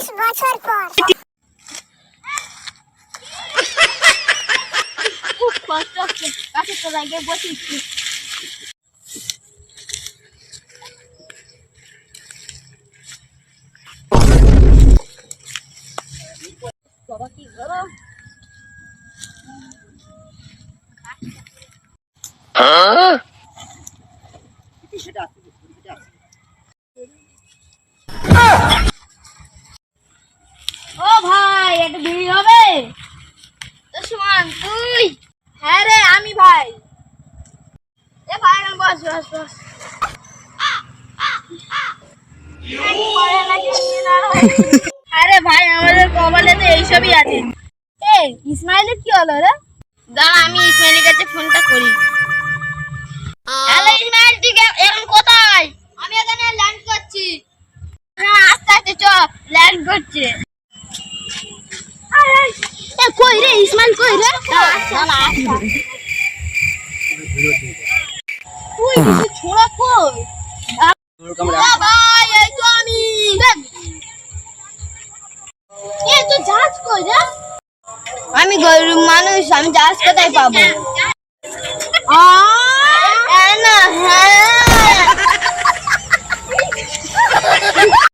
10 বছর পর। খুব কষ্ট হচ্ছে, গাছের তলায় গিয়ে বসেছি। বাবা কি গরম। ও ভাই একটু ভিড় হবে তো সুমন তুই? হ্যাঁ রে আমি ভাই। এ ভাই আমি বস বস বস। আরে ভাই আমাদের কপালে তো এইসবই আছে। এই ইসমাইলের কি হলো রে? দাঁড়া আমি ইসমাইলের কাছে ফোনটা করি। হ্যালো ইসমাইল, তুই এখন কোথায়? আমি এখানে ল্যান্ড করছি। হ্যাঁ আস্তে আস্তে চ, ল্যান্ড করছে। এ কই রে ইসমাইল, কই রে? তুই কিছু ছোড়া কই? ভাই এই তো আমি। এ তো জাহাজ কই রে? আমি গরিব মানুষ, আমি জাহাজ কোথায় পাবো? না হ্যাঁ